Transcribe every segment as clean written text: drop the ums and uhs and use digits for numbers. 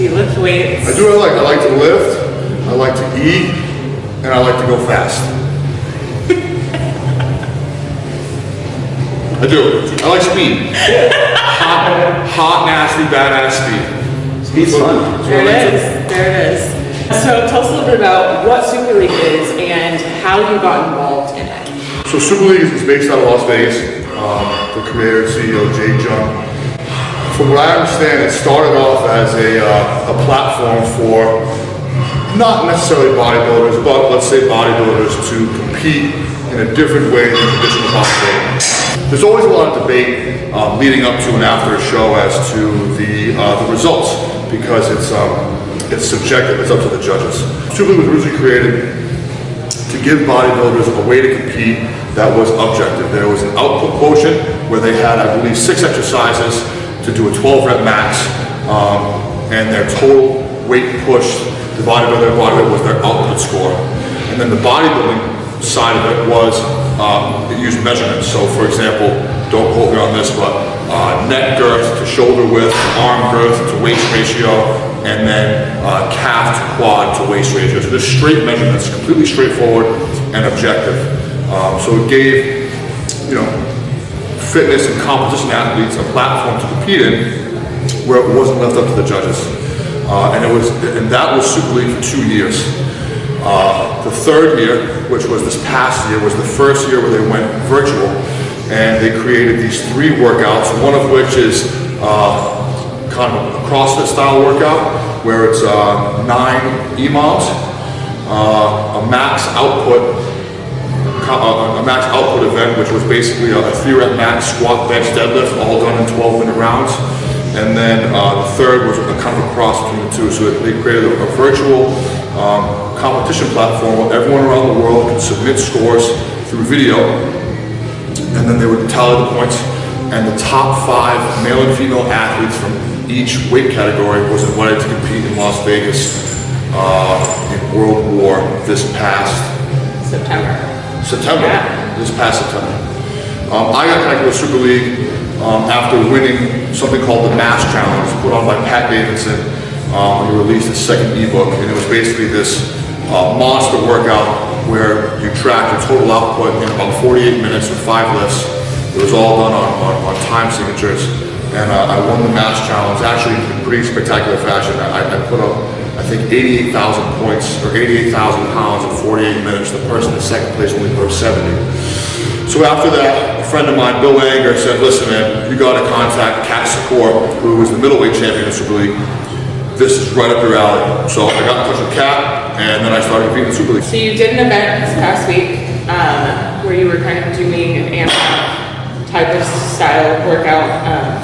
So you lift weights. I do. I like to lift, I like to eat, and I like to go fast. I do. I like speed. Hot, nasty, badass speed. Speed's fun. There it is. There it is. So tell us a little bit about what Super League is and how you got involved in it. So Super League is based out of Las Vegas. The creator and CEO, Jay Jung. From what I understand, it started off as a platform for not necessarily bodybuilders, but let's say bodybuilders to compete in a different way than traditional bodybuilding. There's always a lot of debate leading up to and after a show as to the results, because it's subjective, it's up to the judges. Super League was originally created to give bodybuilders a way to compete that was objective. There was an output quotient where they had, I believe, 6 exercises to do a 12 rep max, and their total weight pushed divided by their body weight was their output score. And then the bodybuilding side of it was it used measurements. So for example, don't quote me on this, but neck girth to shoulder width, arm girth to waist ratio, and then calf to quad to waist ratio. So there's straight measurements, completely straightforward and objective. So it gave, fitness and competition athletes a platform to compete in where it wasn't left up to the judges. And that was Super League for 2 years. The third year, which was this past year, was the first year where they went virtual, and they created these 3 workouts, one of which is kind of a CrossFit style workout, where it's 9 EMOMs, a max output event, which was basically a 3 rep max squat, bench, deadlift, all done in 12-minute rounds. And then the third was a kind of a cross between the two. So they created a virtual competition platform where everyone around the world could submit scores through video, and then they would tally the points. And the top 5 male and female athletes from each weight category was invited to compete in Las Vegas in World War this past September. Yeah. This past September. I got connected with Super League after winning something called the Mass Challenge, put on by Pat Davidson. He released his second ebook, and it was basically this monster workout where you track your total output in about 48 minutes with 5 lifts. It was all done on time signatures, and I won the Mass Challenge, actually in pretty spectacular fashion. I put up, I think, 88,000 points, or 88,000 pounds in 48 minutes. The person in second place only put up 70. So after that, a friend of mine, Bill Anger, said, listen man, you gotta contact Kat Secor, who was the middleweight champion of Super League. This is right up your alley. So I got in touch with Kat, and then I started competing in Super League. So you did an event this past week where you were kind of doing an AMRAP type of style workout.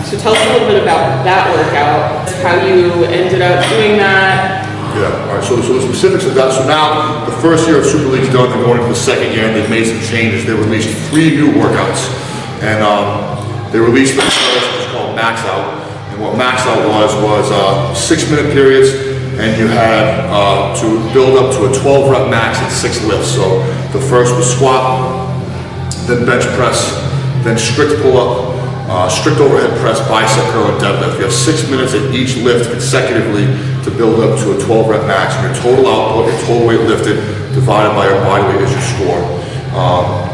So tell us a little bit about that workout, how you ended up doing that. Yeah, all right, so the specifics of that. So now, the first year of Super League's done, they're going into the second year, and they've made some changes. They released 3 new workouts, and they released the first, which is called Max Out. And what Max Out was 6-minute periods, and you had to build up to a 12 rep max at 6 lifts. So the first was squat, then bench press, then strict pull-up, strict overhead press, bicep curl, and deadlift. You have 6 minutes at each lift consecutively to build up to a 12 rep max. And your total output, your total weight lifted, divided by your body weight is your score.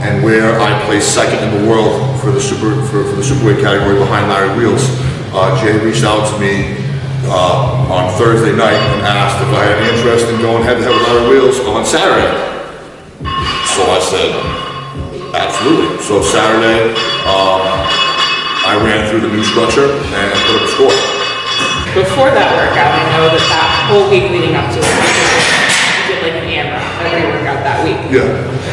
And where I placed second in the world for the superweight category behind Larry Wheels, Jay reached out to me on Thursday night and asked if I had any interest in going head to head with Larry Wheels on Saturday. So I said, absolutely. So Saturday, I ran through the new structure and put up a score. Before that workout, I know that whole week leading up to it, you did like an AMRAP every workout that week. Yeah.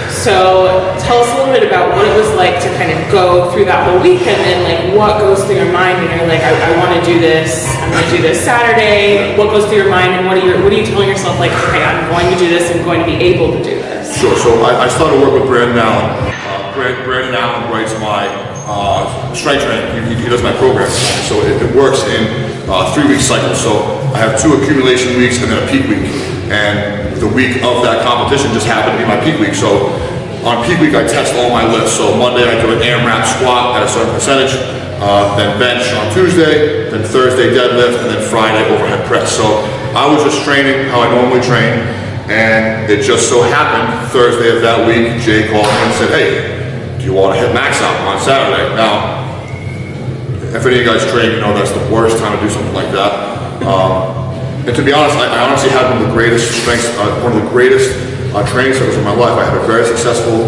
So tell us a little bit about what it was like to kind of go through that whole week, and then like what goes through your mind when you're like, I want to do this, I'm going to do this Saturday. What goes through your mind, and what are you telling yourself, like, okay, I'm going to do this, I'm going to be able to do this? Sure. So I started to work with Brandon Allen. Brandon Allen writes my strength training. He does my program. So it works in 3-week cycles. So I have 2 accumulation weeks and then a peak week. And the week of that competition just happened to be my peak week. So on peak week, I test all my lifts. So Monday, I do an AMRAP squat at a certain percentage. then bench on Tuesday, then Thursday deadlift, and then Friday overhead press. So I was just training how I normally train, and it just so happened Thursday of that week, Jay called me and said, hey, do you want to hit max out on Saturday? Now, if any of you guys train, you know that's the worst time to do something like that. And to be honest, I honestly had one of the greatest strengths, one of the greatest training circles in my life. I had a very successful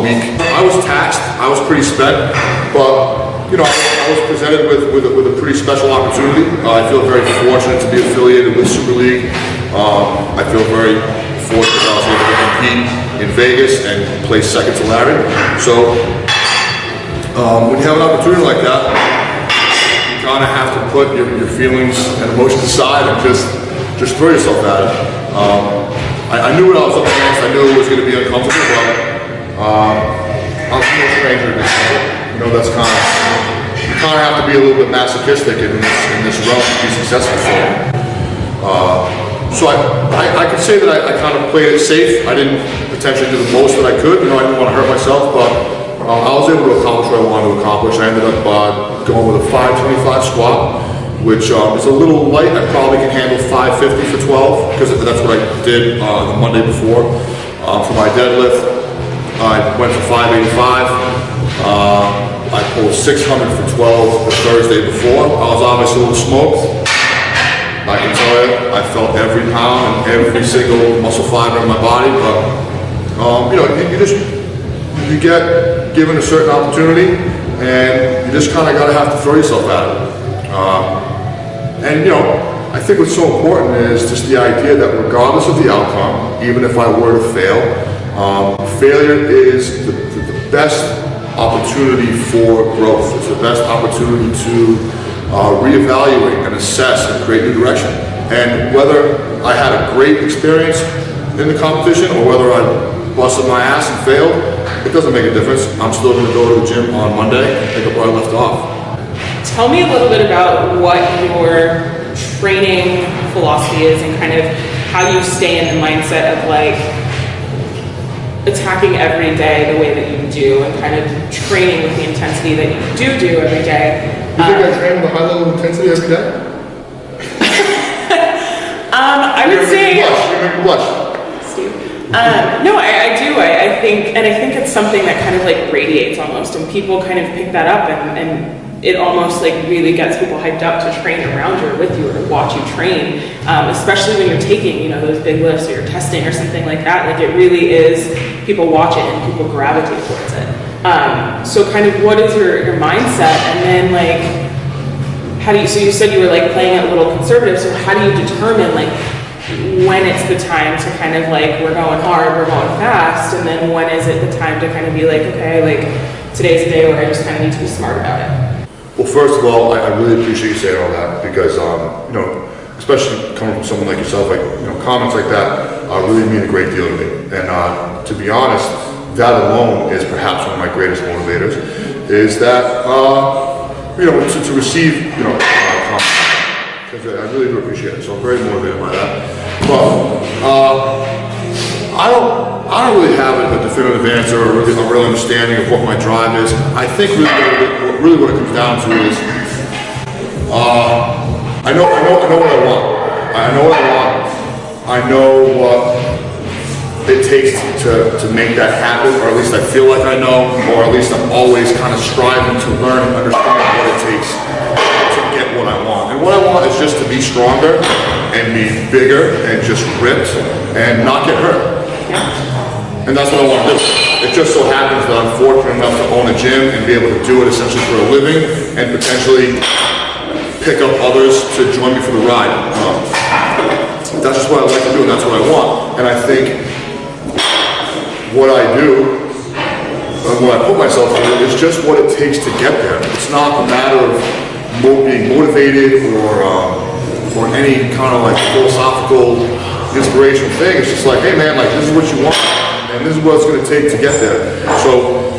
week. I was taxed, I was pretty spent, but you know, I was presented with a pretty special opportunity. I feel very fortunate to be affiliated with Super League. I feel very fortunate that I was able to compete in Vegas and place second to Larry. So when you have an opportunity like that, you kind of have to put your feelings and emotions aside and just throw yourself at it. I knew what I was up against. I knew it was going to be uncomfortable, but I'm no stranger to this. You know, that's you kind of have to be a little bit masochistic in this realm to be successful. So I could say that I kind of played it safe. I didn't potentially do the most that I could. You know, I didn't want to hurt myself, but I was able to accomplish what I wanted to accomplish. I ended up going with a 525 squat, which is a little light. I probably can handle 550 for 12, because that's what I did the Monday before. For my deadlift, I went for 585. I pulled 600 for 12 the Thursday before. I was obviously a little smoked. I can tell you, I felt every pound and every single muscle fiber in my body, but you know, you get given a certain opportunity, and you just kind of have to throw yourself at it. And you know, I think what's so important is just the idea that regardless of the outcome, even if I were to fail, failure is the best opportunity for growth. It's the best opportunity to reevaluate and assess and create new direction. And whether I had a great experience in the competition or whether I busted my ass and failed, it doesn't make a difference. I'm still going to go to the gym on Monday and pick up where I left off. Tell me a little bit about what your training philosophy is and kind of how you stay in the mindset of like attacking every day the way that you do and kind of training with the intensity that you do every day. You think I train with a high level of intensity every day? I would say... You make me blush. Steve. No, I do. I think it's something that kind of like radiates almost, and people kind of pick that up, and it almost like really gets people hyped up to train around you or with you or to watch you train, especially when you're taking, you know, those big lifts or you're testing or something like that. Like it really is, people watch it and people gravitate towards it. So kind of what is your mindset, and then like how do you, so you said you were like playing it a little conservative, so how do you determine like when it's the time to kind of like, we're going hard, we're going fast, and then when is it the time to kind of be like, okay, like today's a day where I just kind of need to be smart about it? Well, first of all, I really appreciate you saying all that, because you know, especially coming from someone like yourself, like, you know, comments like that really mean a great deal to me. And to be honest, that alone is perhaps one of my greatest motivators. Is that you know, to receive, you know, comments, because I really do appreciate it. So I'm very motivated by that. But I don't really have a definitive answer or really a real understanding of what my drive is. I think really what it comes down to is I know what I want. I know what I want. I know what it takes to make that happen, or at least I feel like I know, or at least I'm always kind of striving to learn and understand what it takes to get what I want. And what I want is just to be stronger and be bigger and just ripped and not get hurt. And that's what I want to do. It just so happens that I'm fortunate enough to own a gym and be able to do it essentially for a living and potentially pick up others to join me for the ride. That's just what I like to do, and that's what I want. And I think what I do and what I put myself through is just what it takes to get there. It's not a matter of being motivated or any kind of like philosophical inspirational thing. It's just like, hey man, like this is what you want, and this is what it's going to take to get there. So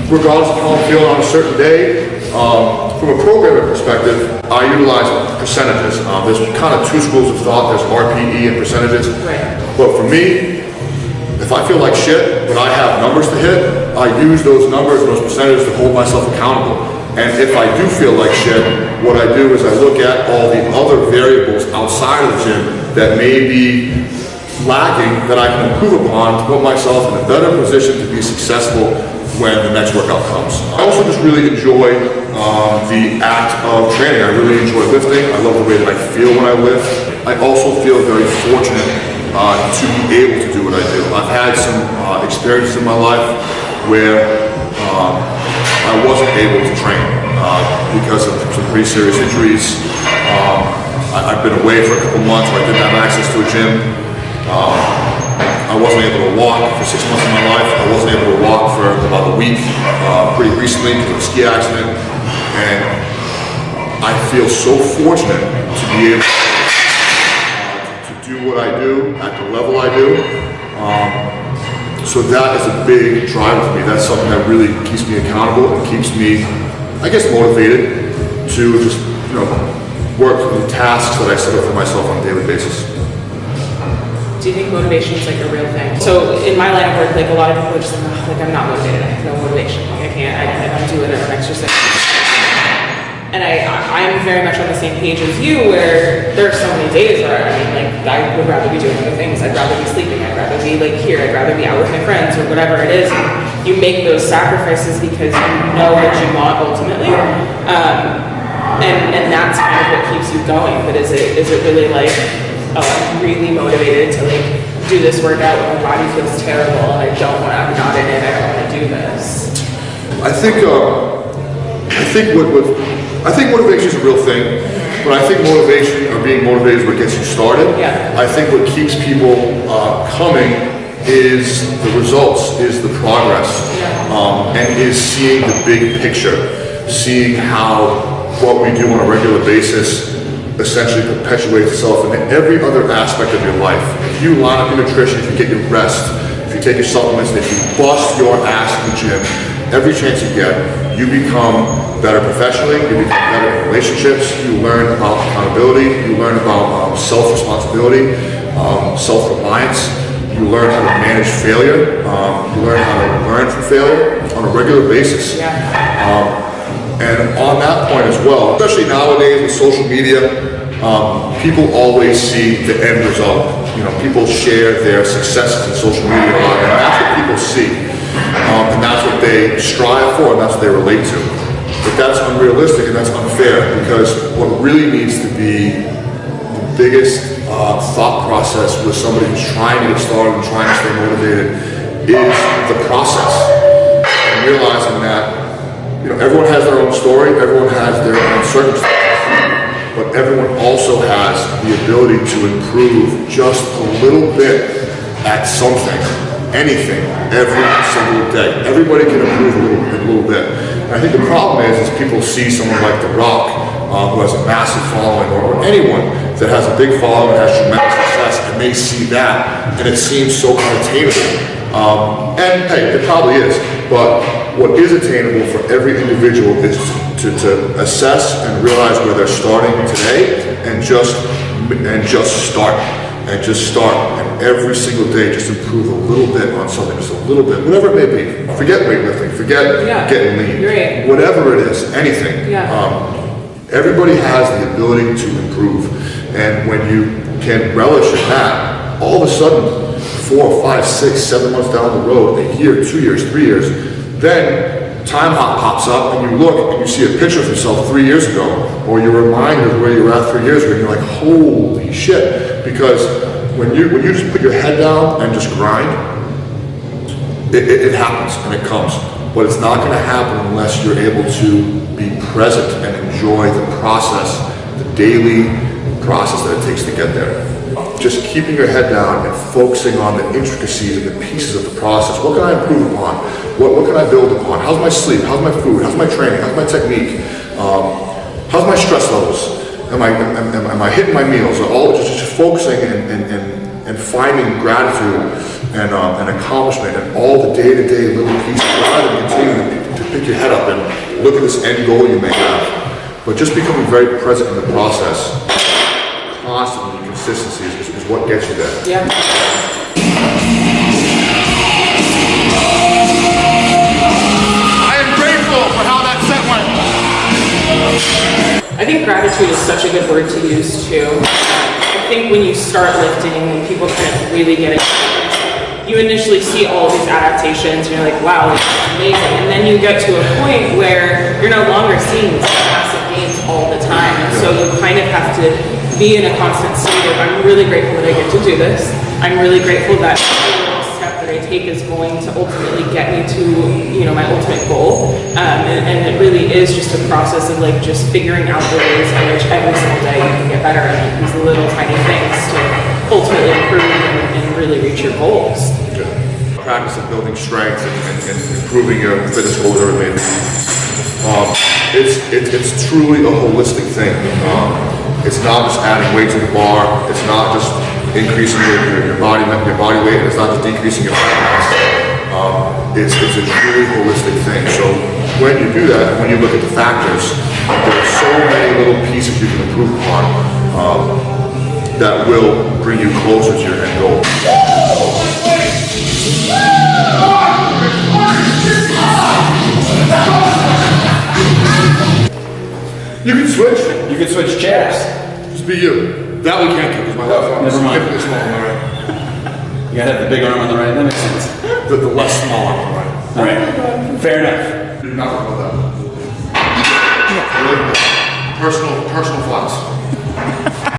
regardless of how I'm feeling on a certain day, from a programming perspective, I utilize percentages. There's kind of two schools of thought. There's RPE and percentages. Right. But for me, if I feel like shit, but I have numbers to hit, I use those numbers and those percentages to hold myself accountable. And if I do feel like shit, what I do is I look at all the other variables outside of the gym that may be lacking that I can improve upon to put myself in a better position to be successful when the next workout comes. I also just really enjoy the act of training. I really enjoy lifting. I love the way that I feel when I lift. I also feel very fortunate to be able to do what I do. I've had some experiences in my life where I wasn't able to train because of some pretty serious injuries. I've been away for a couple months where I didn't have access to a gym. I wasn't able to walk for 6 months of my life. I wasn't able to walk for about a week pretty recently because of a ski accident. And I feel so fortunate to be able to do what I do at the level I do. So that is a big driver for me. That's something that really keeps me accountable and keeps me, I guess, motivated to just, work the tasks that I set up for myself on a daily basis. Do you think motivation is like a real thing? So in my line of work, like a lot of people are just like I'm not motivated. I have no motivation. Like I don't do it or exercise. And I'm very much on the same page as you, where there are so many days where I would rather be doing other things. I'd rather be sleeping. I'd rather be here. I'd rather be out with my friends or whatever it is. And you make those sacrifices because you know what you want ultimately. And that's kind of what keeps you going. But is it really like, oh, I'm really motivated to do this workout when my body feels terrible and I'm not in it, I don't want to do this? I think motivation is a real thing, but I think motivation or being motivated is what gets you started. Yeah. I think what keeps people coming is the results, is the progress, and is seeing the big picture, seeing how what we do on a regular basis essentially perpetuates itself in every other aspect of your life. If you line up your nutrition, if you get your rest, if you take your supplements, if you bust your ass in the gym, every chance you get, you become better professionally, you become better in relationships, you learn about accountability, you learn about self-responsibility, self-reliance, you learn how to manage failure, you learn how to learn from failure on a regular basis. And on that point as well, especially nowadays with social media, people always see the end result. People share their successes in social media a lot, and that's what people see. And that's what they strive for, and that's what they relate to. But that's unrealistic and that's unfair, because what really needs to be the biggest thought process with somebody who's trying to get started and trying to stay motivated is the process. And realizing that everyone has their own story, everyone has their own circumstances, but everyone also has the ability to improve just a little bit at something, anything, every single day. Everybody can improve a little bit. And I think the problem is people see someone like The Rock, who has a massive following, or anyone that has a big following and has tremendous success, and they see that, and it seems so unattainable. And hey, it probably is, but what is attainable for every individual is to assess and realize where they're starting today and just start. And every single day just improve a little bit on something, just a little bit, whatever it may be. Forget weightlifting, forget getting lean, right. Whatever it is, anything. Everybody has the ability to improve, and when you can relish in that, all of a sudden, 4, 5, 6, 7 months down the road, a year, 2 years, 3 years, then time hop pops up and you look and you see a picture of yourself 3 years ago, or you're reminded of where you were at 3 years ago, and you're like, holy shit. Because when you just put your head down and just grind, it happens and it comes. But it's not going to happen unless you're able to be present and enjoy the process, the daily process that it takes to get there. Just keeping your head down and focusing on the intricacies and the pieces of the process. What can I improve upon? What can I build upon? How's my sleep? How's my food? How's my training? How's my technique? How's my stress levels? Am I hitting my meals? All just focusing and finding gratitude and accomplishment and all the day-to-day little pieces, rather than continuing to pick your head up and look at this end goal you may have. But just becoming very present in the process, constantly, consistency is what gets you there. Yeah. I am grateful for how that set went. I think gratitude is such a good word to use too. I think when you start lifting and people kind of really get it, you initially see all of these adaptations and you're like, wow, this is amazing. And then you get to a point where you're no longer seeing these massive gains all the time. And so you kind of have to be in a constant state of, I'm really grateful that I get to do this. I'm really grateful that every little step that I take is going to ultimately get me to, you know, my ultimate goal. And it really is just a process of like just figuring out the ways in which every single day you can get better at these little tiny things to ultimately improve and really reach your goals. Practice of building strength and improving your fitness goals, maybe. It's truly a holistic thing. It's not just adding weight to the bar. It's not just increasing your body weight. It's not just decreasing your fat mass. It's a truly holistic thing. So when you do that, when you look at the factors, there are so many little pieces you can improve upon that will bring you closer to your end goal. You can switch. You can switch chairs. Just be you. That we can't do because my left arm is significantly small on the right. You gotta have the big arm on the right. That makes sense. The less small arm on the right. All right. Fair enough. Do not worry about that. Personal flex.